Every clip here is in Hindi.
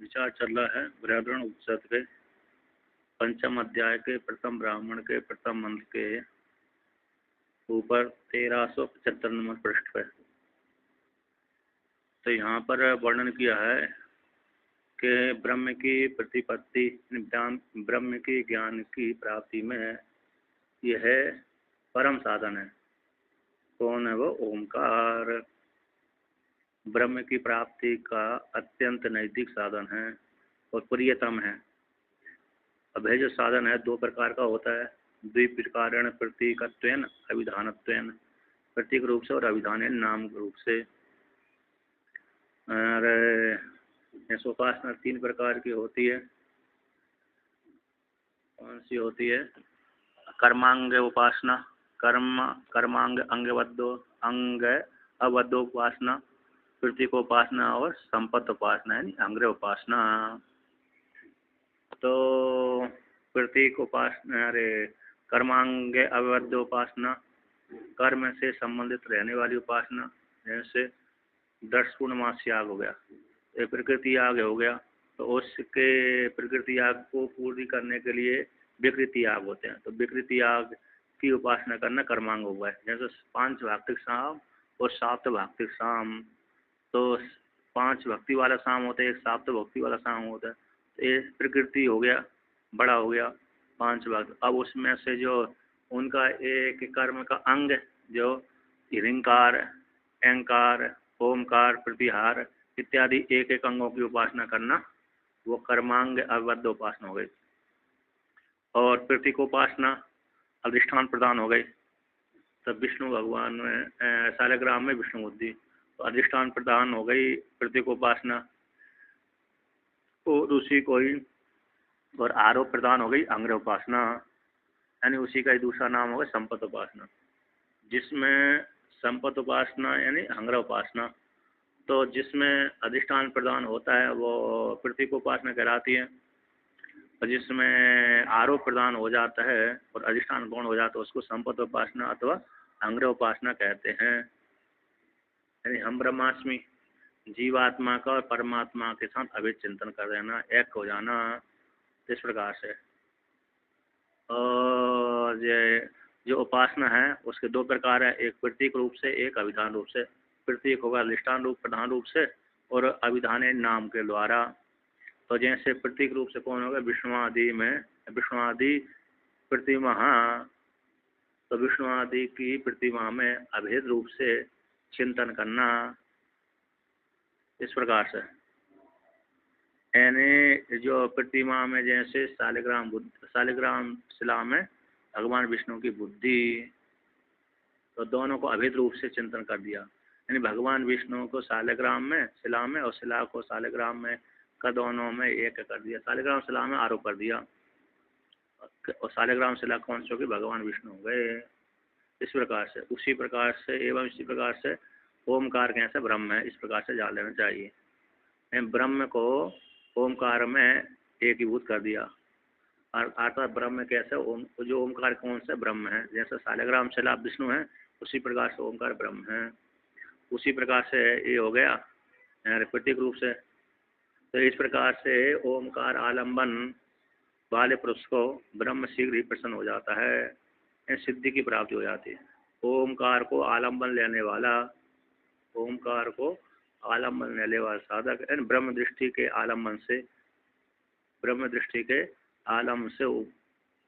विचार चल रहा है व्याकरण उपनिषद के पंचम अध्याय के प्रथम ब्राह्मण के प्रथम मंत्र के ऊपर 1375 नंबर पृष्ठ पे। तो यहाँ पर वर्णन किया है कि ब्रह्म की प्रतिपत्ति, ब्रह्म की ज्ञान की प्राप्ति में यह परम साधन है। कौन है वो? ओमकार ब्रह्म की प्राप्ति का अत्यंत नैतिक साधन है और प्रियतम है। अब यह जो साधन है दो प्रकार का होता है, द्विप्रकारेण प्रतीकत्वेन अभिधानत्वेन, प्रतीक रूप से और अभिधान नाम रूप से। और उपासना तीन प्रकार की होती है। कौन सी होती है? कर्मांग उपासना, कर्मांग अंग अबद्धो उपासना, प्रतीक उपासना और संपत्त उपासना यानी अंग्रह उपासना। तो प्रतीक उपासना, कर्मांग अबद्ध उपासना, कर्म से संबंधित रहने वाली उपासना, जैसे 10 पूर्णमास याग हो गया, एक प्रकृति याग हो गया, तो उसके प्रकृति याग को पूरी करने के लिए विकृति याग होते हैं। तो विकृति याग की उपासना करना कर्मांग हुआ है। जैसे 5 भाक्तिक साम और 7 भाक्तिक साम। तो 5 भक्ति वाला साम होता है, एक 7 भक्ति वाला साम होता है। तो ये प्रकृति हो गया, बड़ा हो गया 5 भाग। अब उसमें से जो उनका एक कर्म का अंग जो हिरिंकार, अहंकार, ओमकार, प्रतिहार इत्यादि एक एक अंगों की उपासना करना, वो कर्मांग अबद्ध उपासना हो गई। और प्रतीकोपासना अधिष्ठान प्रदान हो गई। तब विष्णु भगवान में शालिग्राम में विष्णु बुद्धि, तो अधिष्ठान प्रदान हो गई प्रतीकोपासना, और उसी को ही और आरोप प्रदान हो गई अंग्रह उपासना, यानी उसी का ही दूसरा नाम होगा संपत्त उपासना। जिसमें संपत्त उपासना यानी अंग्रह उपासना, तो जिसमें अधिष्ठान प्रदान होता है वो प्रतीक उपासना कहलाती है, और जिसमें आरोप प्रदान हो जाता है और अधिष्ठान गौण हो जाता है उसको संपत्त उपासना अथवा अंग्रह उपासना कहते हैं। यानी हम ब्रह्मास्मि, जीवात्मा का और परमात्मा के साथ अभेद चिंतन कर देना, एक हो जाना, इस प्रकार से। और ये जो उपासना है उसके 2 प्रकार है, एक प्रतीक रूप से, एक अभिधान रूप से। प्रतीक होगा अधिष्ठान रूप, प्रधान रूप से, और अभिधान नाम के द्वारा। तो जैसे प्रतीक रूप से कौन होगा? विष्णु आदि में विष्णु आदि प्रतिमा, तो विष्णु आदि की प्रतिमा में अभेद रूप से चिंतन करना, इस प्रकार से। यानी जो प्रतिमा में जैसे शालिग्राम शिला में भगवान विष्णु की बुद्धि, तो दोनों को अभेद रूप से चिंतन कर दिया। यानी भगवान विष्णु को शालिग्राम में शिला में और शिला को शालिग्राम में का दोनों में एक कर दिया। शालिग्राम शिला में आरोप कर दिया और शालिग्राम शिला कौन सी होगी? भगवान विष्णु हो गए। इस प्रकार से, उसी प्रकार से एवं इसी प्रकार से ओमकार कैसे ब्रह्म है, इस प्रकार से जान लेना चाहिए। ब्रह्म को ओमकार में एकीभूत कर दिया, अर्थात ब्रह्म कैसे ओम, जो ओमकार कौन सा ब्रह्म है, जैसे शालिग्राम शिला विष्णु है उसी प्रकार से ओमकार ब्रह्म है। उसी प्रकार से ये हो गया प्रतीक रूप से। तो इस प्रकार से ओमकार आलम्बन वाले पुरुष को ब्रह्म शीघ्र ही प्रसन्न हो जाता है, सिद्धि की प्राप्ति हो जाती है। ओमकार को आलम्बन लेने वाला, ओमकार को आलम्बन लेने वाला साधक ब्रह्म दृष्टि के आलम्बन से, ब्रह्म दृष्टि के आलम से,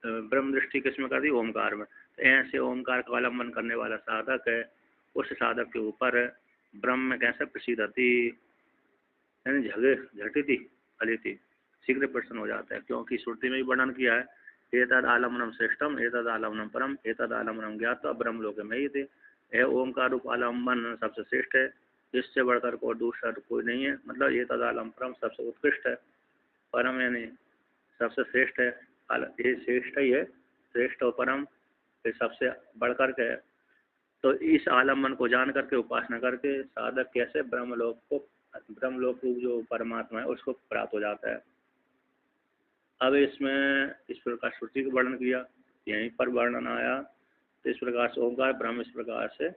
ब्रह्म दृष्टि किसमें कर दी? ओमकार में। तो ऐसे ओमकार का आलम्बन करने वाला साधक है, उस साधक के ऊपर ब्रह्म कैसे प्रसिद्धति, यानी झटिति फलिति, शीघ्र प्रसन्न हो जाता है। क्योंकि श्रुति में भी वर्णन किया है, एतद आलम्बनम श्रेष्ठम, एतद आलम्बनम परम, एतद आलम्बनम ज्ञात्वा ब्रह्म लोके में ही थे। यह ओमकार रूप आलम्बन सबसे श्रेष्ठ है, इससे बढ़कर कोई दूसरा कोई नहीं है। मतलब एतद आलम परम सबसे उत्कृष्ट है, परम यानी सबसे श्रेष्ठ है। ये श्रेष्ठ ही है, श्रेष्ठ और परम ये सबसे बढ़कर के है। तो इस आलम्बन को जान करके उपासना करके साधक कैसे ब्रह्मलोक रूप जो परमात्मा है उसको प्राप्त हो जाता है। अब इसमें इस प्रकार श्रुति का वर्णन किया, यहीं पर वर्णन आया। तो इस प्रकार से ओंकार ब्रह्म, इस प्रकार से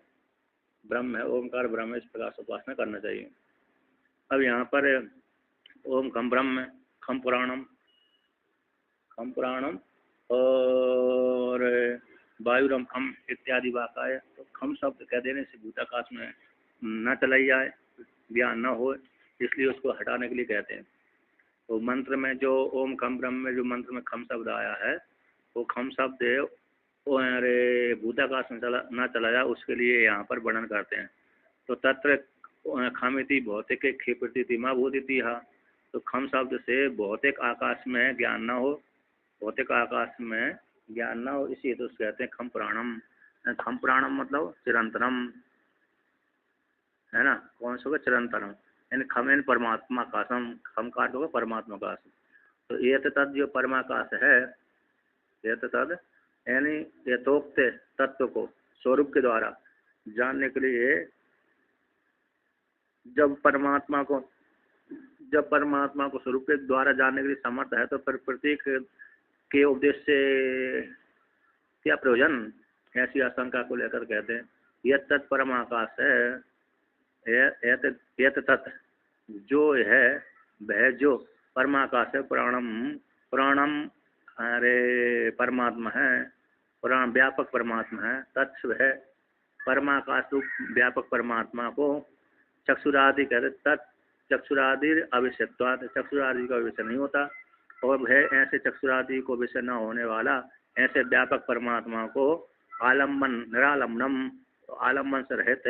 ब्रह्म है, ओंकार ब्रह्म, इस प्रकार से उपासना करना चाहिए। अब यहाँ पर ओम खम ब्रह्म, खम पुराणम, खम पुराणम और वायुरम खम इत्यादि वाक्य है। तो खम शब्द कह देने से भूताकाश में न चलाई जाए, ज्ञान न हो, इसलिए उसको हटाने के लिए कहते हैं। तो मंत्र में जो ओम खम ब्रह्म में जो मंत्र में खम शब्द आया है, वो खम शब्द अरे भूताकाश में न चला जाए, उसके लिए यहाँ पर वर्णन करते हैं। तो तत्र खमिति भौतिक क्षिप्रति माँ भूतिथि। तो खम शब्द से भौतिक आकाश में ज्ञान न हो, भौतिक आकाश में ज्ञान न हो, इसी हेतु कहते हैं खम पुराणम। खम पुराणम मतलब चिरंतरम, है ना। कौन सा होगा? चिरंतरम, यानी खम यानी परमात्मा काशम, खम का अर्थ होगा परमात्मा काश। तो ये तद जो परमाकाश है, ये तद यानी यथोक्त तत्व को स्वरूप के द्वारा जानने के लिए, जब परमात्मा को स्वरूप के द्वारा जानने के लिए समर्थ है, तो प्रतीक के उपदेश से क्या प्रयोजन, ऐसी आशंका को लेकर कहते हैं यह तत् परमाकाश है। यह तत् जो है वह जो परमाकाश है, पुराणम अरे परमात्मा है, पुराण व्यापक परमात्मा है। तत्व है परमाकाश रूप व्यापक परमात्मा को चक्षुरादि कहते। तत् चक्षुरादि अविषयत्वात्, चक्षुरादि का विषय नहीं होता, और वह ऐसे चक्षुरादि को विषय न होने वाला ऐसे व्यापक परमात्मा को आलम्बन निरालंबनम, आलम्बन से रहित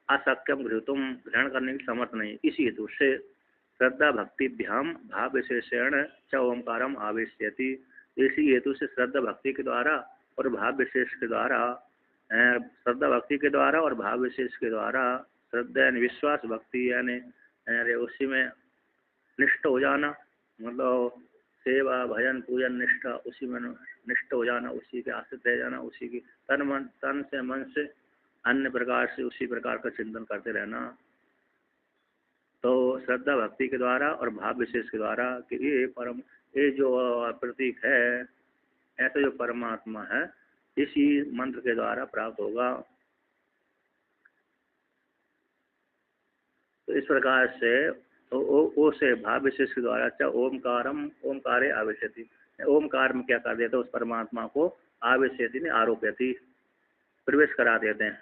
असक्यम गृहीतुम, ग्रहण करने की समर्थ नहीं। इसी हेतु से श्रद्धा भक्तिभ्याम भाव विशेषण च ओंकारम आवेश्यति। इसी हेतु से श्रद्धा भक्ति के द्वारा और भाव विशेष के द्वारा, श्रद्धा भक्ति के द्वारा और भाव विशेष के द्वारा, श्रद्धा यानी विश्वास, भक्ति यानी उसी में निष्ठ हो जाना, मतलब सेवा भजन पूजन निष्ठा, उसी में निष्ठ हो जाना, उसी के आश्रित रह जाना, उसी की तन से मन से अन्य प्रकार से उसी प्रकार का चिंतन करते रहना। तो श्रद्धा भक्ति के द्वारा और भाव विशेष के द्वारा कि ये जो प्रतीक है, ऐसा जो परमात्मा है, इसी मंत्र के द्वारा प्राप्त होगा। तो इस प्रकार से ओ से भाव विशेष के द्वारा अच्छा ओमकारे आवेश्यति, ओमकार में क्या कर देते हैं, उस परमात्मा को आवेश्यति ने आरोप्यति, प्रवेश करा देते हैं,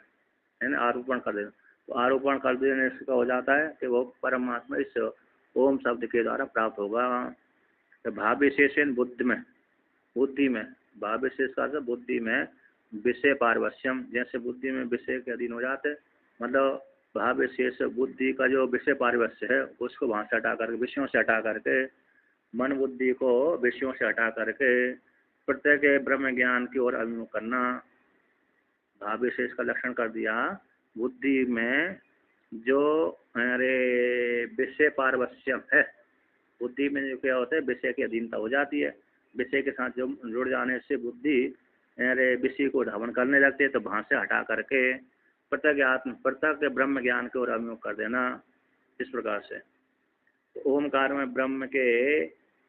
है ना, आरोपण कर देते हैं। तो आरोपण कर देने से हो जाता है कि वो परमात्मा इस ओम शब्द के द्वारा प्राप्त होगा। तो भाव विशेष बुद्धि में भाव विशेष का बुद्धि में विषय पारवश्यम, जैसे बुद्धि में विषय के अधीन हो जाते, मतलब भाव विशेष बुद्धि का जो विषय पारवश्य है उसको वहाँ से हटा करके, विषयों से हटा करके, मन बुद्धि को विषयों से हटा करके प्रत्येक ब्रह्म ज्ञान की ओर अभिमुख करना, भाव विशेष का लक्षण कर दिया। बुद्धि में जो अरे विषय पारवश्यम है, बुद्धि में जो क्या होता है, विषय की अधीनता हो जाती है, विषय के साथ जो जुड़ जाने से बुद्धि अरे विषय को धावन करने लगती है, तो वहाँ से हटा करके प्रत्येक ब्रह्म ज्ञान की ओर अभिमुख कर देना। इस प्रकार से तो ओमकार में ब्रह्म के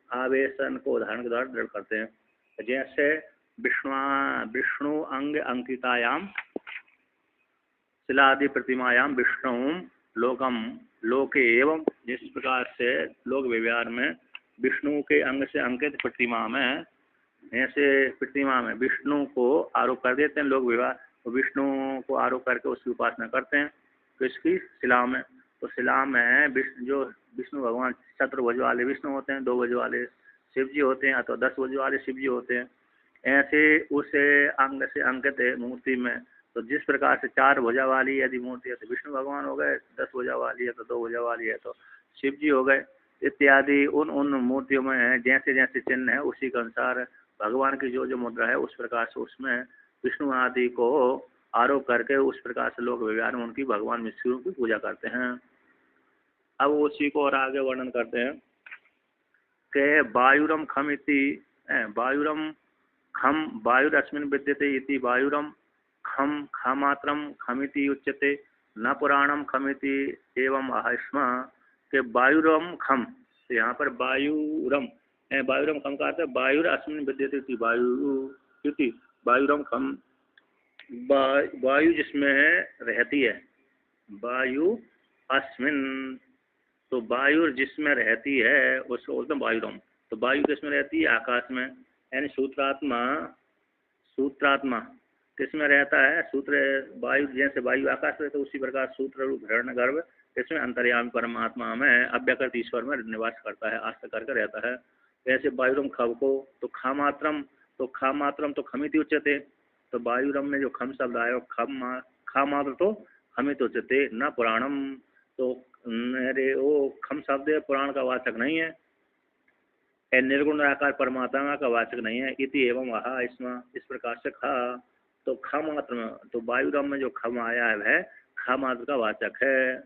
आवेशन को उदाहरण के द्वारा दृढ़ करते हैं। जैसे विष्णु अंग अंकितायाम शिलादि प्रतिमायाम विष्णु लोके एवं, जिस प्रकार से लोक व्यवहार में विष्णु के अंग से अंकित प्रतिमा में, ऐसे प्रतिमा में विष्णु को आरोप कर देते हैं लोग व्यवहार, तो विष्णु को आरोप करके उसकी उपासना करते हैं। तो इसकी शिला में, तो शिला में जो विष्णु भगवान चतुर्भुज वाले विष्णु होते हैं, 2 भुज वाले शिव जी होते हैं, अथवा 10 भुज वाले शिव जी होते हैं। ऐसे उस अंग से अंकित मूर्ति में, तो जिस प्रकार से 4 भुजा वाली यदि मूर्ति है तो विष्णु भगवान हो गए, 10 भुजा वाली है तो 2 भुजा वाली है तो शिव जी हो गए, इत्यादि। उन मूर्तियों में जैसे जैसे चिन्ह है उसी के अनुसार भगवान की जो मुद्रा है उस प्रकार से उसमें विष्णु आदि को आरोप करके उस प्रकार से लोग व्यवहार में उनकी भगवान विष्णु की पूजा करते हैं। अब उसी को और आगे वर्णन करते हैं कि वायुरम खम इति, वायुरम खम वायुरस्मिन् विद्यते इति वायुरम खम खमात्रम खमिति उच्यते न पुराणम खमिति एवं आहिष्मा के वायुरम खम। तो यहाँ पर वायुरम खम का अर्थ है वायुर अस्मिन् विद्यते इति वायुरम खम, वायु जिसमें रहती है, वायु अस्मिन् तो वायु जिसमें रहती है उसको बोलते हैं वायुरम। तो वायु किसमें रहती है? आकाश में। यानी सूत्रात्मा, सूत्रात्मा किसमें रहता है? सूत्र वायु, जैसे वायु आकाश में, तो उसी प्रकार सूत्र रूप हिरण्यगर्भ इसमें अंतर्यामी परमात्मा में अव्यकृत ईश्वर में निवास करता है, आस्था करके रहता है। जैसे वायुरम खब को, तो खामात्रम तो खमित उच्यते। तो वायुरम में जो खम शब्द आया, खामात्र तो खमित उच्यते न पुराणम। तो अरे वो खम शब्द पुराण का वाचक नहीं है, निर्गुण निराकार परमात्मा का वाचक नहीं है। इति एवं वहा इसमें इस प्रकार से खा, तो खा मात्र में, तो वायुरम में जो खम आया है वह खा मात्र का वाचक है।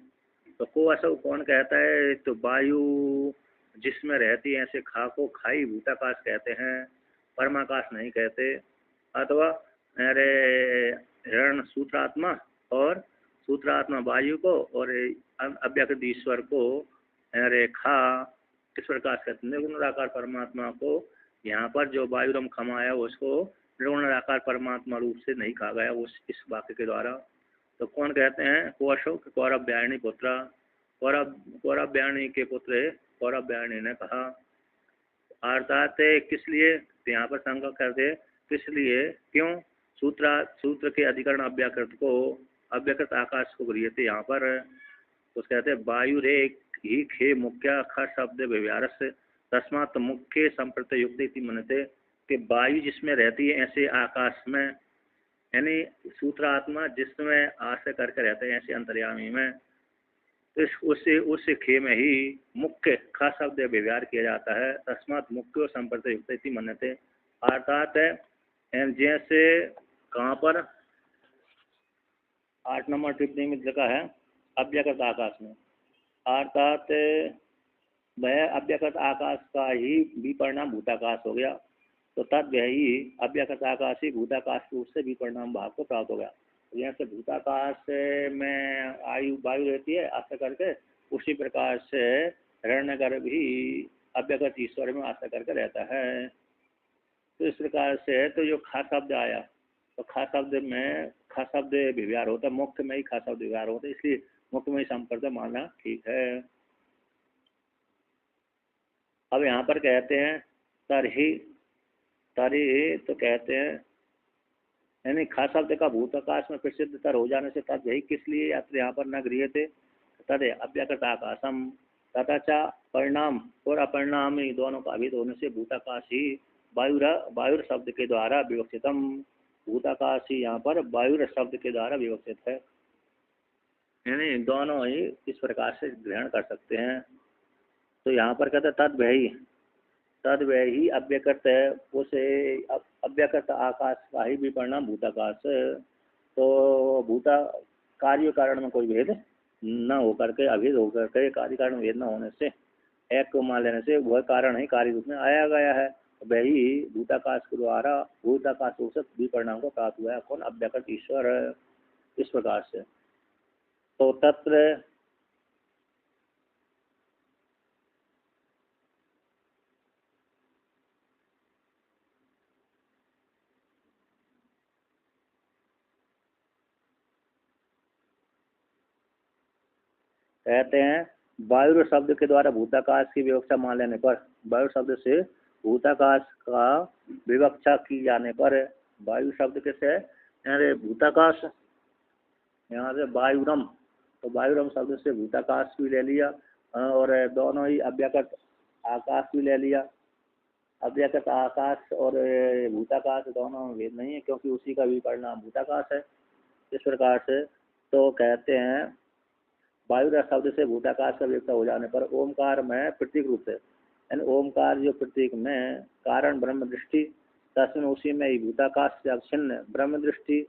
तो को ऐसा कौन कहता है? तो वायु जिसमें रहती है ऐसे खा को खाई भूताकाश कहते हैं, परमाकाश नहीं कहते। अथवा अरे हिरण सूत्रात्मा और सूत्रात्मा वायु को और अव्यक्त ईश्वर को अरे खा किस प्रकार कहते हैं? निर्गुण निराकार परमात्मा को यहाँ पर जो वायुरम खमाया उसको निर्गुण निराकार परमात्मा रूप से नहीं कहा गया उस इस वाक्य के द्वारा। तो कौन कहते हैं? अशोक कौरव्यायणी पुत्र, कौरव्यायणी के पुत्र कौरव्यायणी ने कहा। अर्थात किस लिए? तो यहाँ पर शंका करते किस लिए, क्यों? सूत्र के अधिकरण अव्यकृत आकाश को गृह्यते। यहाँ पर उस कहते हैं वायु रे ही खे मुख्य ख शब्द व्यवहार से तस्मात मुख्य संप्रत युक्त मनते कि वायु जिसमें रहती है ऐसे आकाश में, यानी सूत्रात्मा जिसमें आश्रय करके रहते हैं ऐसे अंतर्यामी में, तो उस खे में ही मुख्य ख शब्द व्यवहार किया जाता है। तस्मात मुख्य संप्रत युक्त मनते। अर्थात जैसे कहाँ पर 8 नंबर टिप्पणी में लिखा है अव्यकृत आकाश में, अर्थात वह अव्यकृत आकाश का ही विपरिणाम भूताकाश हो गया। तो तद वह ही अव्यकृत आकाश ही भूताकाश रूप से विपरिणाम भाव को प्राप्त हो गया। जैसे भूताकाश में वायु रहती है आश्रय करके, उसी प्रकार से हिरण्यगर्भ भी अव्यकृत ईश्वर में आश्रय करके रहता है। तो इस प्रकार से तो जो खा शब्द आया, तो खा शब्द में खा शब्द व्यवहार होता है, मुख्य में ही खा शब्द व्यवहार होता है, इसलिए मुख्य में ही संपर्क मानना ठीक है। अब यहाँ पर कहते हैं तरही तो कहते हैं यानी खा शब्द का भूताकाश में प्रसिद्ध तर हो जाने से तद यही किस लिए यहाँ पर न गृह थे? तद अव्यकृत आकाशम तथा चा परिणाम और अपरिणाम दोनों का अभिध होने से भूताकाश ही वायुर शब्द के द्वारा विवक्षितम। भूताकाश ही यहाँ पर वायुर शब्द के द्वारा विवक्षित है, यानी दोनों ही इस प्रकार से ग्रहण कर सकते हैं। तो यहाँ पर कहते तद वह ही अव्यकृत है, उसे अव्यकृत आकाश का ही विपरिणाम भूताकाश। तो भूता कार्य कारण में कोई भेद न होकर के, अभेद होकर के, कार्य कारण भेद न होने से, एक को मान लेने से वह कारण ही कार्य रूप में आया गया है। वही भूताकाश के द्वारा भूताकाश रूप से विपरिणाम को प्राप्त हुआ है। कौन? अव्यकृत ईश्वर। इस प्रकार से तो तत्र कहते हैं वायु शब्द के द्वारा भूताकाश की विवक्षा मान लेने पर, वायु शब्द से भूताकाश का विवक्षा की जाने पर, वायु शब्द कैसे है? भूताकाश, यहाँ से वायुरम, तो वायुरम शब्द से भूताकाश भी ले लिया और दोनों ही अव्यकृत आकाश भी ले लिया। अव्यकृत आकाश और भूताकाश दोनों में भेद नहीं है, क्योंकि उसी का भी परिणाम भूताकाश है। इस प्रकार से तो कहते हैं वायु शब्द से भूताकाश का विवक्षा हो जाने पर ओमकार में प्रतीक रूप से, यानी ओमकार जो प्रतीक में कारण ब्रह्म दृष्टि, तस्मिन उसी में ही भूताकाश से अवच्छिन्न ब्रह्म दृष्टि,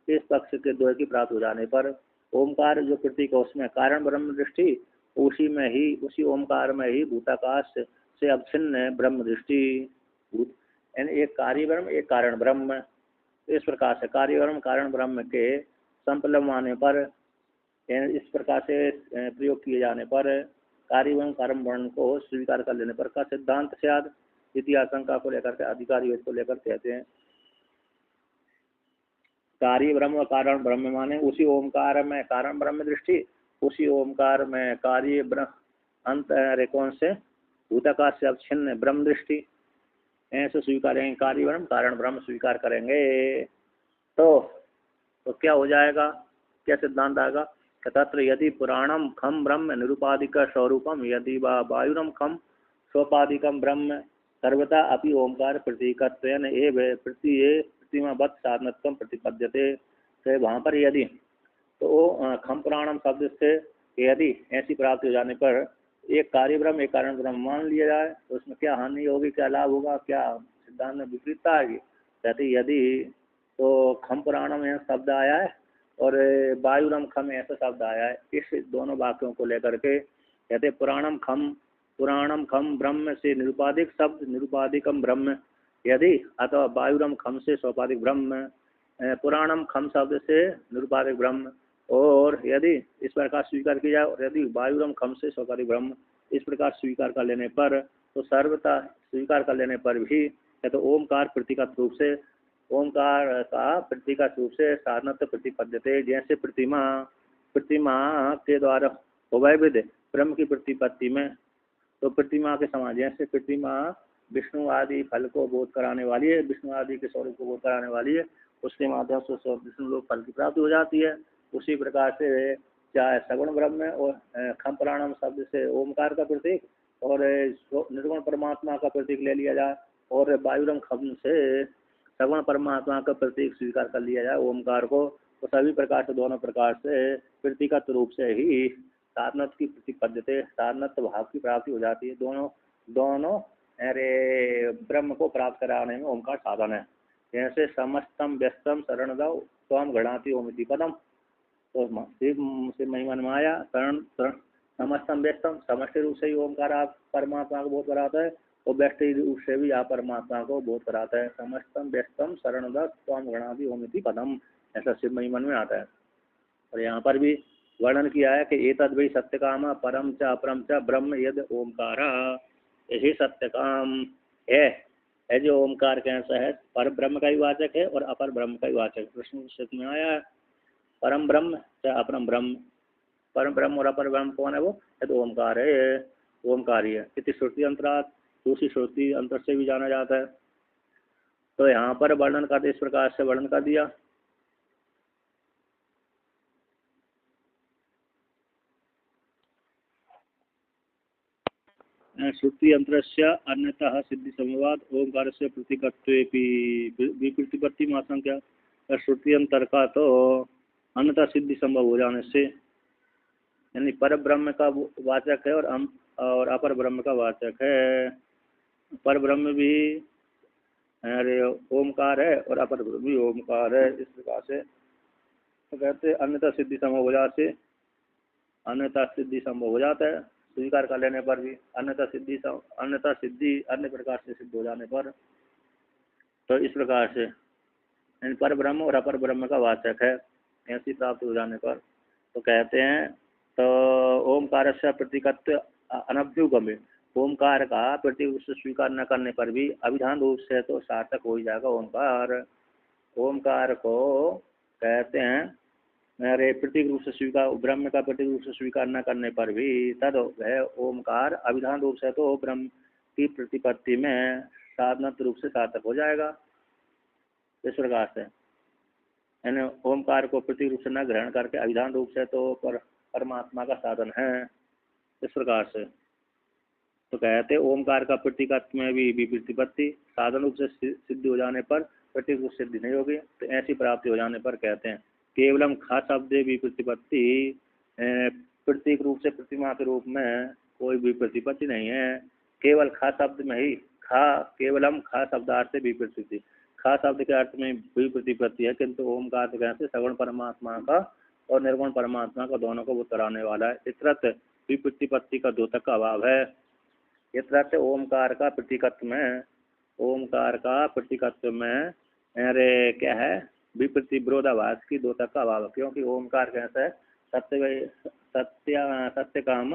इस पक्ष के द्वय की प्राप्त हो जाने पर ओमकार जो प्रतीक है उसमें कारण ब्रह्म दृष्टि, उसी में ही उसी ओमकार में ही भूताकाश से अवच्छिन्न ब्रह्म दृष्टि, यानी एक कार्य ब्रह्म एक कारण ब्रह्म। इस प्रकार से कार्य ब्रह्म कारण ब्रह्म के संपलम आने पर, इस प्रकार से प्रयोग किए जाने पर कार्य एवं कर्म वर्ण को स्वीकार कर लेने पर का सिद्धांत से आद इतिहास आशंका को लेकर के अधिकारी वेद को लेकर कहते हैं कार्य ब्रह्म कारण ब्रह्म माने उसी ओमकार में कारण ब्रह्म दृष्टि, उसी ओमकार में कार्य अंत अरे कौन से भूताकाश से अवच्छिन्न ब्रह्म दृष्टि, ऐसे स्वीकारेंगे कार्य ब्रह्म कारण ब्रह्म स्वीकार करेंगे तो क्या हो जाएगा, क्या सिद्धांत आएगा। तत्र यदि पुराणम खम ब्रह्म निरुपाधिक स्वरूपम यदि वायुरम खम स्वपाधिकम ब्रह्म सर्वथा अपि ओंकार प्रतीकत्वेन एव प्रतिमावत् साधनत्वं प्रतिपद्यते। तो वहाँ पर यदि तो खम पुराणम शब्द से यदि ऐसी प्राप्ति हो जाने पर एक कार्य ब्रह्म एक कारण ब्रह्म मान लिया जाए तो उसमें क्या हानि होगी, क्या लाभ होगा, क्या सिद्धांत में विपरीतता आएगी। कहते यदि तो खम पुराणम यह शब्द आया है और वायुरम खम ऐसा शब्द आया है, इस दोनों वाक्यों को लेकर के कहते पुराणम खम ब्रह्म से निरुपाधिक शब्द निरुपाधिकम ब्रह्म यदि अथवा वायुरम खम से सोपाधिक ब्रह्म पुराणम खम शब्द से निरुपाधिक ब्रह्म, और यदि इस प्रकार स्वीकार किया जाए और यदि वायुरम खम से सोपाधिक ब्रह्म इस प्रकार स्वीकार कर लेने पर तो सर्वथा स्वीकार कर लेने पर भी तो ओमकार प्रतीकात्मक रूप से ओमकार का प्रतीकात्मक रूप से साधनत्व प्रतिपद्यते। जैसे प्रतिमा के द्वारा उभयविध ब्रह्म की प्रतिपत्ति में तो प्रतिमा के समान, जैसे प्रतिमा विष्णु आदि फल को बोध कराने वाली है, विष्णु आदि के स्वरूप को बोध कराने वाली है, उसके माध्यम से विष्णु लोग फल की प्राप्ति हो जाती है। उसी प्रकार से चाहे सगुण ब्रह्म और खम प्राणम शब्द से ओमकार का प्रतीक और निर्गुण परमात्मा का प्रतीक ले लिया जाए और वायुरम खम से सगुण परमात्मा का प्रतीक स्वीकार कर लिया जाए ओमकार को, तो सभी प्रकार से दोनों प्रकार से प्रतीकत्व रूप से ही साधनत्व की प्रतिपद्यते साधनत्व भाव की प्राप्ति हो जाती है। दोनों अरे ब्रह्म को प्राप्त कराने में ओमकार साधन है। जैसे समस्तम व्यस्तम शरण दो त्वम गणाति ओमिति पदम, तो शिव महिमन माया शरण समस्तम व्यस्तम समष्टि रूप से ही ओमकार आप परमात्मा को बोध कराता है और व्यष्टि रूप से भी आप परमात्मा को बोध कराता है। समस्तम व्यस्तम शरण दो त्वम गणाति ओमिति पदम, ऐसा शिव महिमन में आता है। और यहाँ पर भी वर्णन किया है कि एतद् वै सत्यकाम परम च अपरम च ब्रह्म यद ओमकार, यही सत्यकाम है जो ओमकार कैसा है, पर ब्रह्म का ही वाचक है और अपर ब्रह्म का ही वाचक। प्रश्न में आया है परम ब्रह्म च अपरम ब्रह्म, परम ब्रह्म और अपर ब्रह्म कौन है, वो यद ओमकार है, ओमकार ही है। कितनी श्रुति अंतरात दूसरी श्रुति अंतर से भी जाना जाता है। तो यहाँ पर वर्णन करते इस प्रकार से वर्णन कर दिया। श्रुति अंतरस्य अन्यतः सिद्धि समवाद ओंकार से प्रतिपत्ति आशंका, श्रुति अंतर का तो अन्यथा सिद्धि संभव हो जाने से, यानी पर ब्रह्म का वाचक है और अपर ब्रह्म का वाचक है। पर ब्रह्म भी अरे ओमकार है और अपर ब्रह्म भी ओमकार है। इस प्रकार से तो कहते अन्यथा सिद्धि संभव हो जाते, अन्यथा सिद्धि संभव हो जाता है स्वीकार कर लेने पर भी, अन्यथा सिद्धि अन्य प्रकार से सिद्ध हो जाने पर। तो इस प्रकार से पर ब्रह्म और अपर ब्रह्म का वाचक है ऐसी प्राप्त हो जाने पर तो कहते हैं तो ओमकार से प्रतीकत्व अनभ्युगम्य, ओमकार का प्रतीक रूप से स्वीकार न करने पर भी अभिधान रूप से तो सार्थक हो ही जाएगा ओमकार। ओमकार को कहते हैं अरे प्रतीक रूप से स्वीकार, ब्रह्म का प्रतीक रूप से स्वीकार न करने पर भी तद वह ओमकार अभिधान रूप से तो ब्रह्म की प्रतिपत्ति में साधनत्व रूप से सार्थक हो जाएगा। इस प्रकार से यानी ओमकार को प्रतीक रूप से न ग्रहण करके अभिधान रूप से तो परमात्मा का साधन है। इस प्रकार से तो कहते ओमकार का प्रतीकत्व में भी प्रतिपत्ति साधन रूप से सिद्धि हो जाने पर प्रतीक रूप सिद्धि नहीं होगी। तो ऐसी प्राप्ति हो जाने पर कहते हैं केवलम खा शब्द भी प्रतिपत्ति, प्रतीक रूप से प्रतिमा के रूप में कोई भी प्रतिपत्ति नहीं है, केवल खा शब्द में ही केवलम खा शब्दार्थ से भी प्रतिपत्ति, खा शब्द के अर्थ में भी प्रतिपत्ति है, किंतु ओमकार के कहने से सगुण परमात्मा का और निर्गुण परमात्मा का दोनों को वो कराने वाला है। इतरत भी प्रतिपत्ति का द्योतक का अभाव है। इतरत ओमकार का प्रतीकत्व में, ओमकार का प्रतीकत्व में अरे क्या है विप्रति विरोधाभास की द्योतक का अभाव, क्योंकि ओमकार कैसा है सत्य काम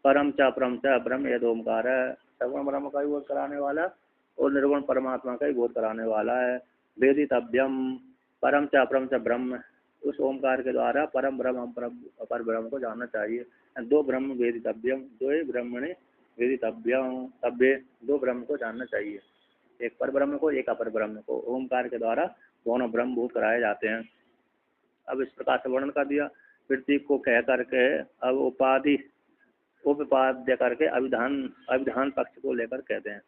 परम च अपरम च ब्रह्म यद ओमकार है, सगुण ब्रह्म का ही बोध कराने वाला और निर्गुण परमात्मा का ही बोध कराने वाला है। वेदितव्यम परम च अपरम च ब्रह्म, उस ओमकार के द्वारा परम ब्रह्म अपर ब्रह्म को जानना चाहिए। दो ब्रह्म वेदितव्यम, दो ब्रह्मणे वेदितव्यम तब्य, दो ब्रह्म को जानना चाहिए, एक पर ब्रह्म को एक अपर ब्रह्म को। ओमकार के द्वारा दोनों ब्रह्म भूत कराए जाते हैं। अब इस प्रकार से वर्णन कर दिया। प्रतीक को कह करके अब उपाधि उपाध्य करके अभिधान पक्ष को लेकर कहते हैं।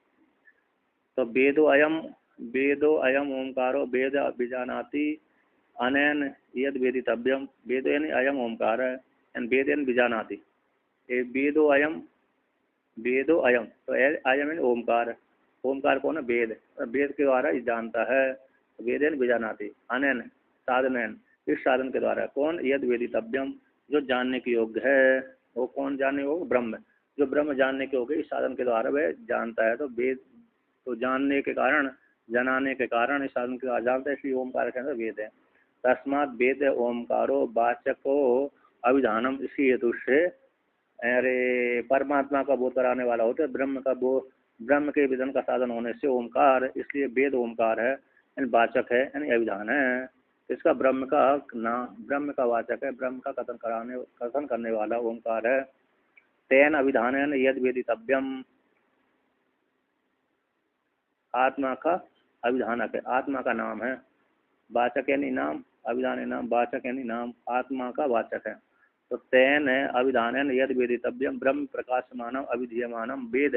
तो वेदो अयम ओंकारो वेद बीजानाति अनैन यद वेदितव्यम, वेदो यानी अयम ओंकार है, वेद यानी बीजानाति। वेदो अयम तो अयम यानी ओंकार, ओंकार कौन है? वेद, वेद के द्वारा जानता है, वेद यानी बीजानाति। अनैन साधनैन, इस साधन के द्वारा। कौन? यद वेदितव्यम, जो जानने के योग्य है। वो कौन जानने योग्य? ब्रह्म, जो ब्रह्म जानने के योग्य इस साधन के द्वारा वह जानता है। तो वेद तो जानने के कारण, जनाने के कारण इस साधन के द्वारा जानता है, इसलिए ओमकार के अंदर वेद है। तस्मात् वेद ओमकारो वाचको अभिधानम, इसी हेतु से अरे परमात्मा का बोध कराने वाला होता है, ब्रह्म का बोध, ब्रह्म के विधान का साधन होने से ओमकार, इसलिए वेद ओमकार है, यानी वाचक है, यानी अभिधान है। इसका ब्रह्म का नाम, ब्रह्म का वाचक है, ब्रह्म का कथन करने वाला ओमकार है। तेन अभिधान यद वेदितव्यम, आत्मा का अभिधानक है, आत्मा का नाम है। वाचक यानी नाम, अभिधान है नाम, वाचक यानी नाम, आत्मा का वाचक है। तो तेन अभिधान यद वेदितव्यम ब्रह्म प्रकाशमानम अभिधीयमानम वेद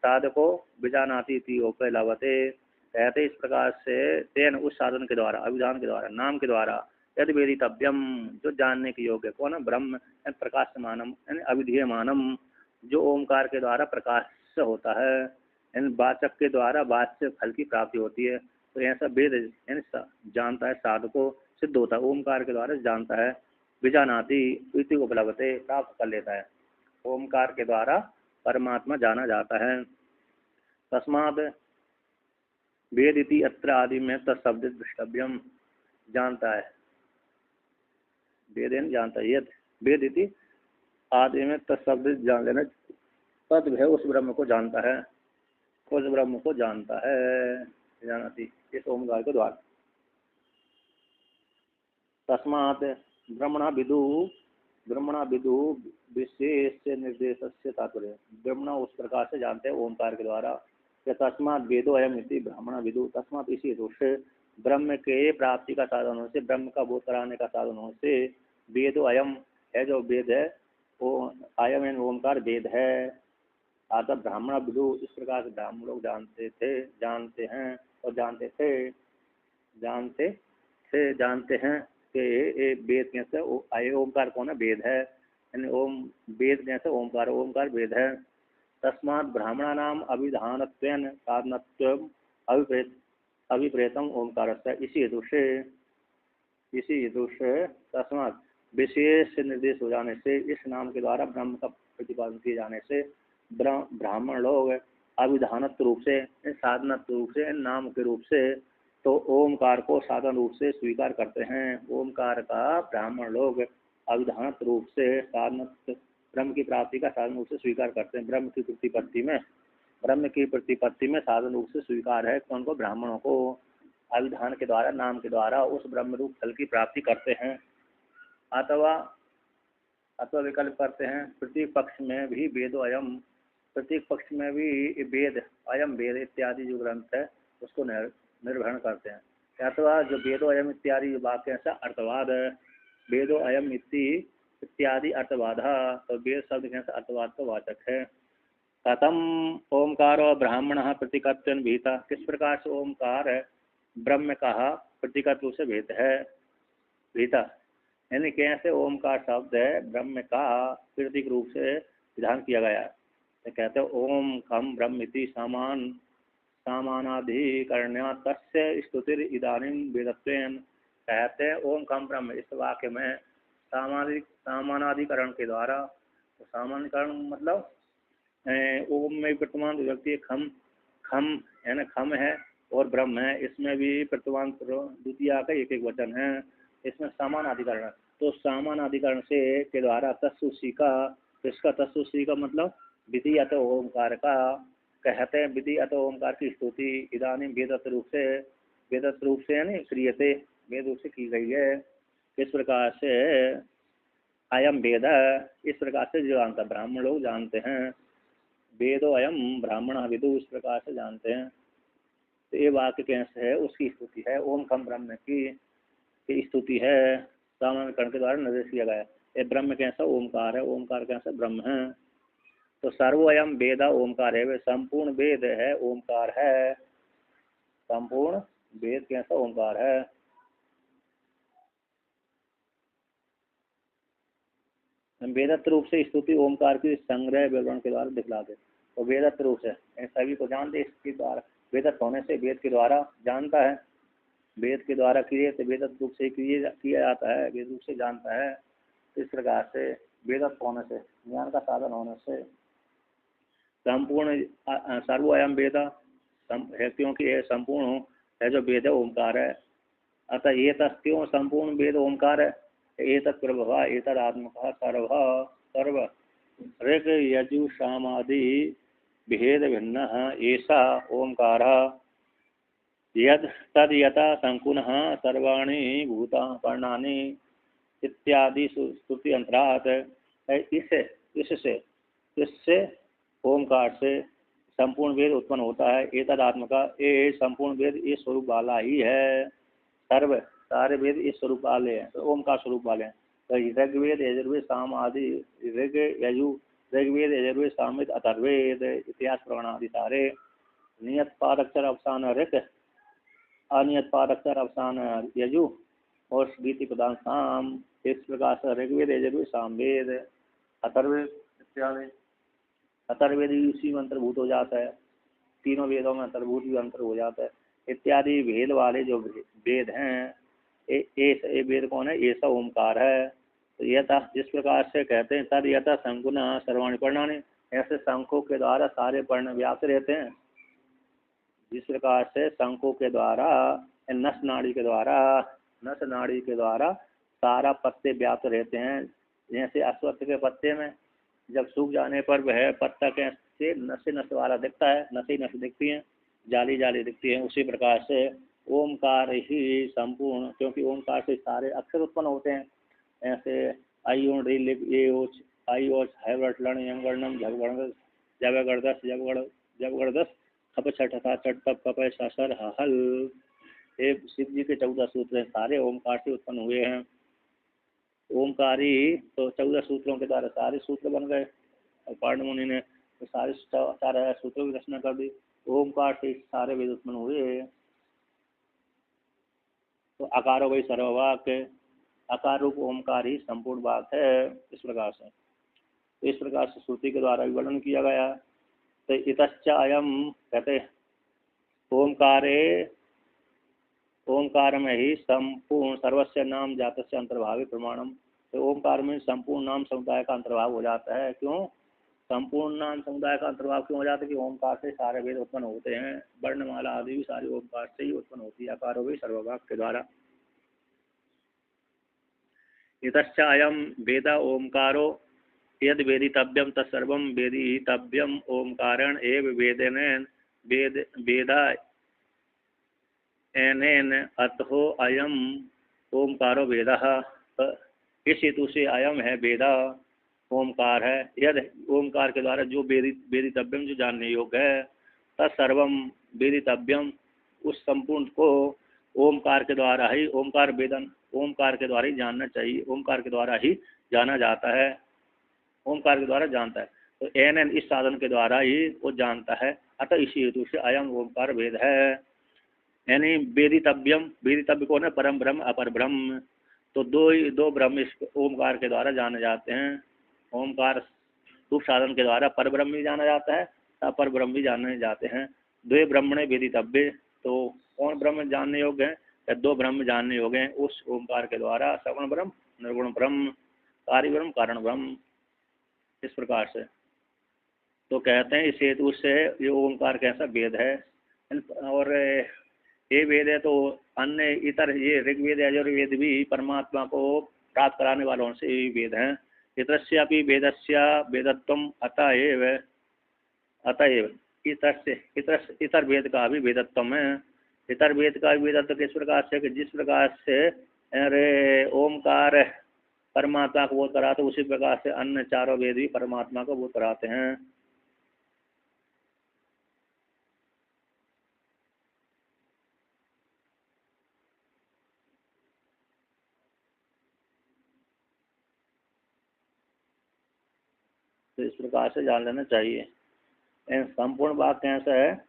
साधको विजानाति लवते। कहते इस प्रकार से तेन उस साधन के द्वारा, अभिधान के द्वारा, नाम के द्वारा, यद वेदितव्यम जो जानने के योग्य कौन है? ब्रह्म प्रकाशमानम यानी अभिधीयमानम, जो ओमकार के द्वारा प्रकाश होता है, यानी वाचक के द्वारा वाच्य फल की प्राप्ति होती है। तो ऐसा वेद यानी जानता है, साधको सिद्ध होता है, ओमकार के द्वारा जानता है। विजानाति इति उपलब्धते, प्राप्त कर लेता है। ओमकार के द्वारा परमात्मा जाना जाता है। तस्माद वेद इति अत्र आदि में तत्शब्द द्रष्टव्यम, जानता है, वेद जानता है, यद वेद इति आदि में तत्शब्द जान लेना, तद है उस ब्रह्म को जानता है, उस ब्रह्म को जानता है, जानाति इस ओमकार के द्वारा। तस्मात् ब्रह्मणा विदु विशेष निर्देश से तात्पर्य, ब्रह्मणा उस प्रकार से जानते हैं ओमकार के द्वारा। तस्मात् वेदो अयम इति ब्राह्मणा विदु, तस्मात् इसी हेतु से ब्रह्म के प्राप्ति का साधन होने से, ब्रह्म का बोध कराने का साधन होने से वेदो अयम है, जो वेद है वो अयम एन ओमकार वेद है। आतः ब्राह्मण विदु, इस प्रकार से ब्राह्मण लोग जानते थे, जानते हैं और जानते हैं कि वेद कैसे ओमकार कौन है? वेद है, यानी ओम वेद कैसे ओमकार, ओमकार वेद है। तस्मात् ब्राह्मणानाम अभिधानत्वेन साधनत्वम अभिप्रेतम ओमकार, इसी हेतु से तस्मात् विशेष निर्देश हो जाने से, इस नाम के द्वारा ब्रह्म का प्रतिपादन किए जाने से ब्राह्मण लोग अभिधानत्व रूप से, साधनत्व रूप से, नाम के रूप से तो ओमकार को साधन रूप से स्वीकार करते हैं। ओमकार का ब्राह्मण लोग अभिधानत्व रूप से, साधनत्व ब्रह्म की प्राप्ति का साधन रूप से स्वीकार करते हैं। ब्रह्म की प्रतिपत्ति में साधन रूप से स्वीकार है कौन को? ब्राह्मणों को। अभिधान के द्वारा, नाम के द्वारा उस ब्रह्म रूप फल की प्राप्ति करते हैं। अथवा विकल्प करते हैं। प्रत्येक पक्ष में भी वेदो अयम, प्रत्येक पक्ष में भी वेद अयम वेद इत्यादि जो ग्रंथ है उसको निर्भरण करते हैं। अथवा जो वेदो अयम इत्यादि वाक्य ऐसा अर्थवाद है, वेदो अयम इत्यादि अर्थवाद, तो वेद शब्द कैसा अर्थवाद का वाचक है। कथम ओमकार ब्राह्मण प्रतीकत्व भीता, किस प्रकार से ओमकार ब्रह्म का प्रतीकत्व से भेद है? भीता यानी कैसे ओमकार शब्द है ब्रह्म का प्रतीक रूप से विधान किया गया है। तो कहते हैं ओम खम ब्रह्म इति सामानाधिकरण्या तस्य स्तुतिर इदानीम वेदत्वेन, कहते हैं ओम खम ब्रह्म, इस वाक्य में सामानाधिकरण के द्वारा, तो सामान्यकरण मतलब ओम में वर्तमान व्यक्ति खम यानी खम है और ब्रह्म है, इसमें भी वर्तमान द्वितीय का एक एक वचन है, इसमें सामानाधिकरण। तो सामानाधिकरण से के द्वारा तत्सुसी का, इसका तत्सुसी का मतलब विधि अत ओमकार का, कहते हैं विधि अत ओमकार की स्तुति इदानीम वेदत्व रूप से यानी क्रियते, वेद रूप से की गई है। इस प्रकार से अयम वेद, इस प्रकार से जो जानता ब्राह्मण लोग जानते हैं, वेदो अयम ब्राह्मण विदु, इस प्रकार से जानते हैं। तो ये वाक्य कैसे है, उसकी स्तुति है। ओम खम ब्रह्म की स्तुति है, सामान्य कर्ण के द्वारा निर्देश किया गया है। ये ब्रह्म कैसा ओमकार है, ओमकार कैसा ब्रह्म है। तो सर्वोयम वेदा ओमकार है, वे संपूर्ण वेद है ओमकार है, संपूर्ण वेद कैसा ओमकार है। वेदत्त रूप से स्तुति ओमकार की संग्रह विवरण के द्वारा दिखला दे। तो वेदत्त रूप से सभी को जानते, इसके द्वारा वेदत्त होने से वेद के द्वारा जानता है, वेद के द्वारा क्रिय से वेदत्त रूप से किया जाता है, वेद रूप से जानता है। इस प्रकार से वेदत्त होने से, ज्ञान का साधन होने से संपूर्ण सर्वोयम वेद है, क्योंकि यह संपूर्ण है जो वेद है ओमकार है। अतः ये तस्त्यों संपूर्ण वेद ओमकार है। एतत् प्रभव एतद आत्मक सर्व सर्व ऋग यजु सामादि भेद भिन्न ऐसा ओमकार यद तद यथा संकुनः सर्वाणि भूता पर्णानि इत्यादि स्तुति अंतरात। इससे ओमकार से संपूर्ण वेद उत्पन्न होता है। एतद आत्मका, ये संपूर्ण वेद इस स्वरूप वाला ही है। सर्व सारे वेद इस स्वरूप वाले हैं, तो ओमकार स्वरूप वाले हैं। तो ऋग्वेद यजुर्वेद साम आदि, ऋग्वेद यजुर्वेद सामित अथर्वेद इतिहास पुराण आदि सारे नियत पादक्षर अवसान ऋग, अनियत पादक्षर अवसान यजु और गीति प्रधान साम। इस प्रकार से ऋग्वेद यजुर्वेद सामवेद अथर्वेद इत्यादि, अथर्वेद भी उसी में अंतर्भूत हो जाता है, तीनों वेदों में अंतर्भूत भी अंतर हो जाता है। इत्यादि भेद वाले जो वेद हैं, ये वेद कौन है, ऐसा ओमकार है। तो यथा जिस प्रकार से कहते हैं तद यथा संकुना सर्वाणि पर्णानि, ऐसे शंखों के द्वारा सारे पर्ण व्याप्त रहते हैं। जिस प्रकार से शंखों के द्वारा नस नाड़ी के द्वारा सारा पत्ते व्याप्त रहते हैं। जैसे अश्वत्थ के पत्ते में जब सूख जाने पर वह पत्ता कैसे नस वाला दिखता है, नस दिखती हैं, जाली जाली दिखती है, उसी प्रकार से ओमकार ही संपूर्ण, क्योंकि ओमकार से सारे अक्षर उत्पन्न होते हैं। ऐसे आयुण रि लिप ए ओच आई ओच हैवट लण यंगणम झगवर्णस जबगढ़दस खप छठ था चट तप कपय ससर हल। ये शिव जी के 14 सूत्र हैं, सारे ओमकार से उत्पन्न हुए हैं। ओमकारी तो 14 सूत्रों के द्वारा सारे सूत्र बन गए, और पार्ण मुनि ने तो सारे 4000 सूत्रों की रचना कर दी। ओमकार से सारे वेद उत्पन्न हुए। तो अकारो वही सर्ववाक, अकार रूप ओमकार ही संपूर्ण वाक है। इस प्रकार से, तो इस प्रकार से श्रुति के द्वारा वर्णन किया गया। तो इतश्च अयम कहते ओमकार में ही संपूर्ण सर्वस्व नाम जातस्य अंतर्भावी प्रमाणम। तो ओमकार में संपूर्ण नाम समुदाय का अंतर्भाव हो जाता है। क्यों संपूर्ण नाम समुदाय का अंतर्भाव क्यों हो जाता है? कि ओमकार से सारे वेद उत्पन्न होते हैं, वर्णमाला आदि भी सारी ओमकार से ही उत्पन्न होती है, अकारो भी सर्वभाग के द्वारा। इतश्च अयम वेद ओमकारो यद वेदितव्यम तत्सर्वं वेदितव्यम ओमकारेण एव वेदेन वेदा एनेन अतो अयम ओमकारो वेदः। इस हेतु से अयम है वेदा, ओमकार है। यद ओमकार के द्वारा जो वेदितव्यम जो जानने योग्य है, तत्सर्वम वेदितव्यम उस संपूर्ण को ओमकार के द्वारा ही, ओमकार वेदन ओमकार के द्वारा ही जानना चाहिए, ओमकार के द्वारा ही जाना जाता है, ओमकार के द्वारा जानता है। तो एन इस साधन के द्वारा ही वो जानता है। अतः इसी हेतु से अयम ओमकार वेद है। यानी वेदितव्य कौन है? परम ब्रह्म अपर ब्रह्म। तो दो ब्रह्म इस ओमकार के द्वारा जाने जाते हैं। ओमकार रूप साधन के द्वारा पर ब्रह्म भी जाना जाता है, अपर ब्रह्म भी जाने जाते हैं। द्वे ब्रह्मणे वेदितव्य, तो कौन ब्रह्म जानने योग्य है? या दो ब्रह्म जानने योग्य हैं उस ओमकार के द्वारा, सगुण ब्रह्म निर्गुण ब्रह्म, कार्य ब्रह्म कारण ब्रह्म। इस प्रकार से तो कहते हैं इस हेतु से ये ओमकार कैसा वेद है। और ये वेद है तो अन्य इतर ये ऋग्वेद यजुर्वेद भी परमात्मा को प्राप्त कराने वालों से ये वेद हैं। इतरस्यापि वेदस्य वेदत्वम अतएव इतर वेद का भी वेदत्व है। इतर वेद का भी वेदत्व किस प्रकार से? कि जिस प्रकार से अरे ओमकार परमात्मा को बोध कराते, उसी प्रकार से अन्य चारों वेद भी परमात्मा को बोध कराते हैं। तो इस प्रकार से जान लेना चाहिए। संपूर्ण वाक्य कैसा है,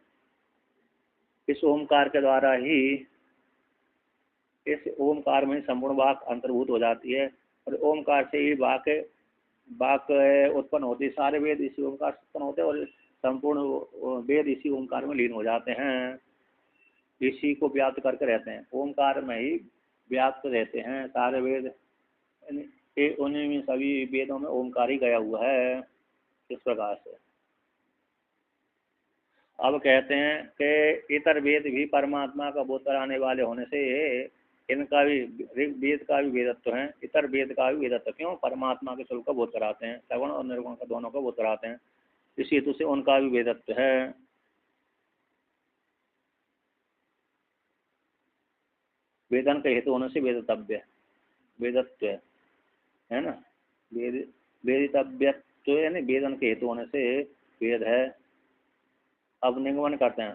इस ओमकार के द्वारा ही, इस ओमकार में संपूर्ण वाक्य अंतर्भूत हो जाती है, और ओमकार से ही वाक्य उत्पन्न होती है। सारे वेद इसी ओमकार से उत्पन्न होते हैं, और संपूर्ण वेद इसी ओमकार में लीन हो जाते हैं, इसी को व्याप्त करके रहते हैं। ओमकार में ही व्याप्त रहते हैं सारे वेद, उन्हीं में सभी वेदों में ओमकार ही गया हुआ है। इस प्रकार से अब कहते हैं कि इतर वेद भी परमात्मा का बोध कराने वाले होने से इनका भी, वेद का भी वेदत्व है, इतर वेद का भी वेदत्व। क्यों? परमात्मा के स्वरूप का बोध कराते हैं, सगुण और निर्गुण का दोनों का बोध कराते हैं, इसी हेतु से उनका भी वेदत्व है। वेदन के हेतु होने से वेदतव्य, वेदत्व है ना, वेद वेदितव्यत्व यानी वेदन के हेतु होने से वेद है। अब निगमन करते हैं,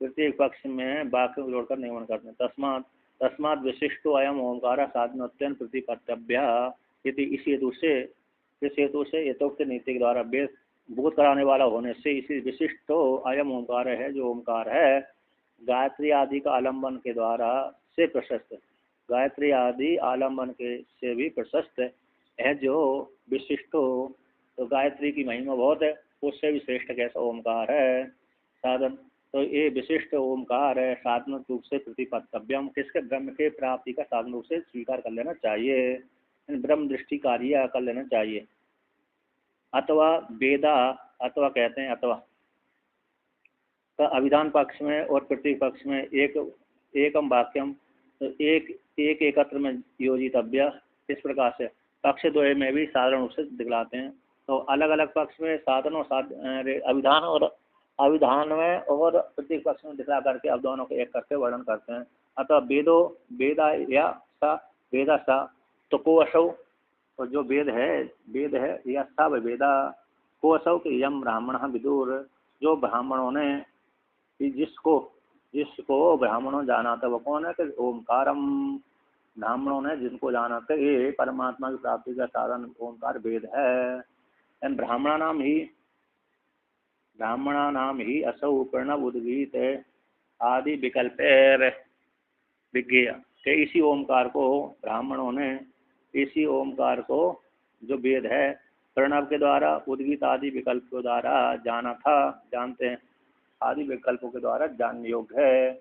प्रत्येक पक्ष में वाक्य को जोड़कर निगमन करते हैं। तस्मात् विशिष्टो अयम ओंकार साधनत्वेन प्रतिपत्तव्य इति, इस हेतु से यथोक्त नीति के द्वारा वेद बोध कराने वाला होने से इसी विशिष्टो अयम ओंकार है, जो ओंकार है गायत्री आदि का आलम्बन के द्वारा से प्रशस्त, गायत्री आदि आलम्बन के से भी प्रशस्त है जो विशिष्ट हो। तो गायत्री की महिमा बहुत है, उससे भी श्रेष्ठ कैसा ओमकार है साधन। तो ये विशिष्ट ओमकार है साधन रूप से प्रतिपत्तव्यम, किसके? ब्रह्म के प्राप्ति का साधन रूप से स्वीकार कर लेना चाहिए, ब्रह्म दृष्टि कार्य कर लेना चाहिए। अथवा वेदा, अथवा कहते हैं अथवा का अभिधान पक्ष में और प्रत्येक पक्ष में एकम वाक्यम, तो एक एकत्र में योजितव्य। इस प्रकार से पक्ष द्वय में भी साधारण रूप से दिखलाते हैं। तो अलग अलग पक्ष में साधन और अभिधान में और प्रत्येक पक्ष में दिखला करके अब दोनों को एक करके वर्णन करते हैं। अतः वेदा या सा वेदा सा, तो को असौ, तो जो वेद है या सब वेदा, को असौ कि यम ब्राह्मण विदुर, जो ब्राह्मणों ने, जिसको ब्राह्मणों जाना था वो कौन है? कि ओमकारम, ब्राह्मणों ने जिनको जाना था ये परमात्मा की प्राप्ति का साधन ओमकार वेद है। ब्राह्मणा नाम ही असौ प्रणव उद्गीत आदि विकल्पेर विज्ञेय, के इसी ओमकार को ब्राह्मणों ने, इसी ओमकार को जो वेद है प्रणव के द्वारा, उद्गीत आदि विकल्प के द्वारा जाना था, जानते हैं, आदि विकल्पों के द्वारा जानने योग्य है।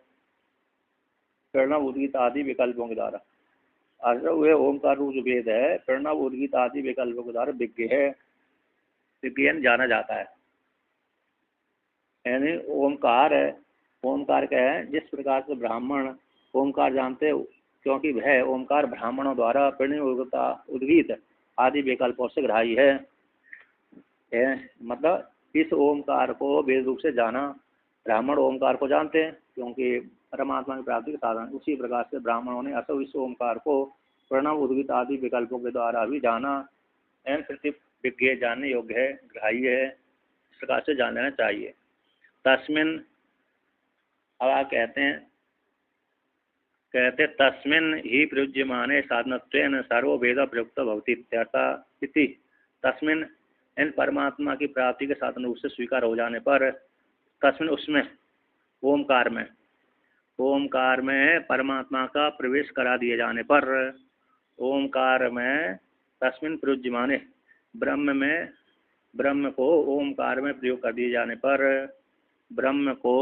प्रणव उद्गीत आदि विकल्पों के द्वारा वह ओमकार रूप जो वेद है प्रणव उद्गीत आदि विकल्पों के द्वारा विज्ञ है, विज्ञान जाना जाता है। यानी ओमकार है, ओमकार क्या है? जिस प्रकार से ब्राह्मण ओमकार जानते, क्योंकि वह ओमकार ब्राह्मणों द्वारा प्रणव उद्गीत आदि विकल्पों से ग्राह्य है। मतलब इस ओमकार को वेद रूप से जाना, ब्राह्मण ओमकार को जानते हैं क्योंकि परमात्मा की प्राप्ति के साधन। उसी प्रकार से ब्राह्मणों ने असो इस ओमकार को प्रणव उद्गीत आदि विकल्पों के द्वारा भी जाना, एन प्रति विज्ञ, जानने योग्य है, ग्राह्य है, इस प्रकार से जान लेना चाहिए। तस्मिन, अब आप कहते तस्मिन ही प्रयुज्यमाने साधनत्वेन सर्वो वेद प्रयुक्त भवति इति। तस्मिन इन परमात्मा की प्राप्ति के साधन रूप से स्वीकार हो जाने पर, तस्मिन उसमें, ओमकार में परमात्मा का प्रवेश करा दिए जाने पर, ओमकार में तस्मिन प्रयुज्यमाने, ब्रह्म को ओमकार में प्रयोग कर दिए जाने पर, ब्रह्म को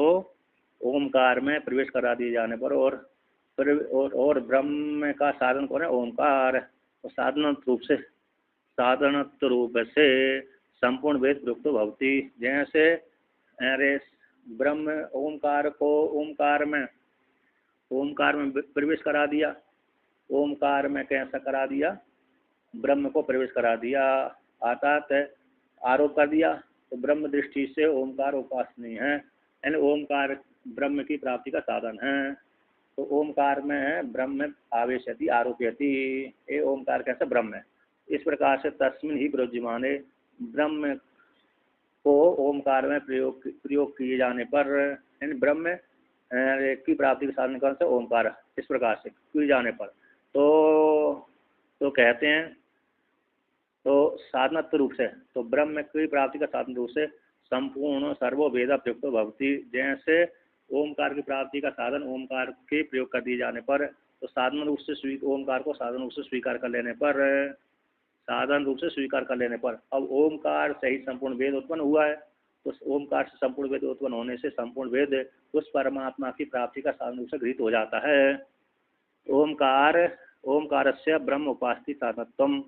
ओमकार में प्रवेश करा दिए जाने पर, और ब्रह्म का साधन कौन है? ओमकार। और साधनत्व रूप से संपूर्ण वेद प्रयुक्त भवति। जैसे अरे ब्रह्म ओमकार को ओमकार में प्रवेश करा दिया, ओमकार में कैसा करा दिया? ब्रह्म को प्रवेश करा दिया, अर्थात आरोप कर दिया। तो ब्रह्म दृष्टि से ओमकार उपासनीय है, यानी ओमकार ब्रह्म की प्राप्ति का साधन है। तो ओमकार में ब्रह्म आवेशति आरोप्यति, ये ओमकार कैसे ब्रह्म है। इस प्रकार से तस्मिन ही प्रयोज्यमाने ब्रह्म को ओमकार में प्रयोग किए जाने पर, यानी ब्रह्म की प्राप्ति के साधन कौन सा ओमकार, इस प्रकार से किए जाने पर तो कहते हैं, तो साधनत्व रूप से, तो ब्रह्म की प्राप्ति का साधन रूप से संपूर्ण सर्वो वेद प्रयुक्त भक्ति, जैसे ओमकार की प्राप्ति का साधन ओमकार के प्रयोग कर दिए जाने पर, तो साधन रूप से ओमकार को साधन रूप से स्वीकार कर लेने पर, साधन रूप से स्वीकार कर लेने पर, अब ओमकार से ही संपूर्ण वेद उत्पन्न हुआ है, तो ओमकार से संपूर्ण वेद उत्पन्न होने से संपूर्ण वेद उस परमात्मा की प्राप्ति का साधन रूप से गृहीत हो जाता है। ओमकार से ब्रह्म उपास्ति साधनत्वम,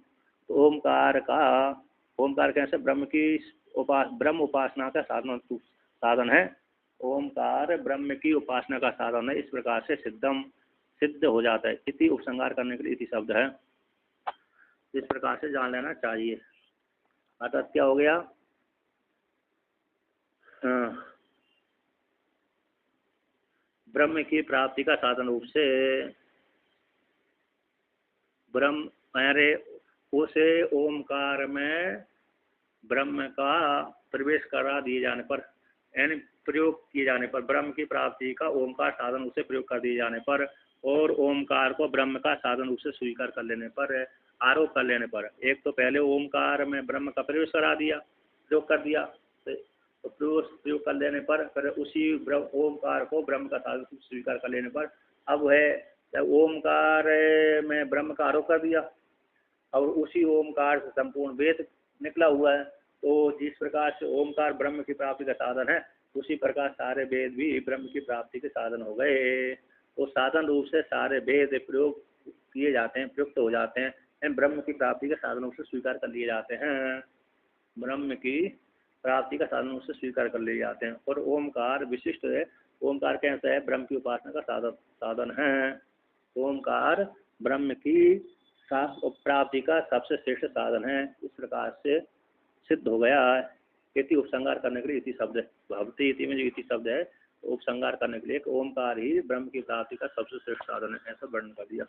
तो ओमकार कैसे ब्रह्म उपासना का साधन है। ओमकार ब्रह्म की उपासना का साधन है, इस प्रकार से सिद्ध हो जाता है। इति उपसंहार करने के लिए इति शब्द है, इस प्रकार से जान लेना चाहिए। अर्थात क्या हो गया, ब्रह्म की प्राप्ति का साधन रूप से ब्रह्म उसे ओमकार में ब्रह्म का प्रवेश करा दिए जाने पर, यानी प्रयोग किए जाने पर, ब्रह्म की प्राप्ति का ओमकार साधन रूप से प्रयोग कर दिए जाने पर, और ओमकार को ब्रह्म का साधन रूप से स्वीकार कर लेने पर, आरोप कर लेने पर, एक तो पहले ओमकार में ब्रह्म का प्रवेश करा दिया, प्रयोग कर दिया, तो प्रयोग कर लेने पर, फिर उसी ओमकार को ब्रह्म का साधन स्वीकार कर लेने पर, अब वह ओमकार में ब्रह्म का आरोप कर दिया, और उसी ओमकार से संपूर्ण वेद निकला हुआ है। तो जिस प्रकार से ओमकार ब्रह्म की प्राप्ति का साधन है, उसी प्रकार सारे वेद भी ब्रह्म की प्राप्ति के साधन हो गए। तो साधन रूप से सारे वेद प्रयोग किए जाते हैं, प्रयुक्त हो जाते हैं, ब्रह्म की प्राप्ति के साधन रूप से स्वीकार कर लिए जाते हैं, ब्रह्म की प्राप्ति का साधन रूप से स्वीकार कर लिए जाते हैं। और ओमकार विशिष्ट है, ओमकार कैसा है, ब्रह्म की उपासना का साधन है। ओमकार ब्रह्म की प्राप्ति का सबसे श्रेष्ठ साधन है, इस प्रकार से सिद्ध हो गया। इति उपसंहार करने के लिए इति शब्द है, भवती इति में जो इति शब्द है, उपसंहार करने के लिए ओमकार ही ब्रह्म की प्राप्ति का सबसे श्रेष्ठ साधन है, ऐसा वर्णन कर दिया।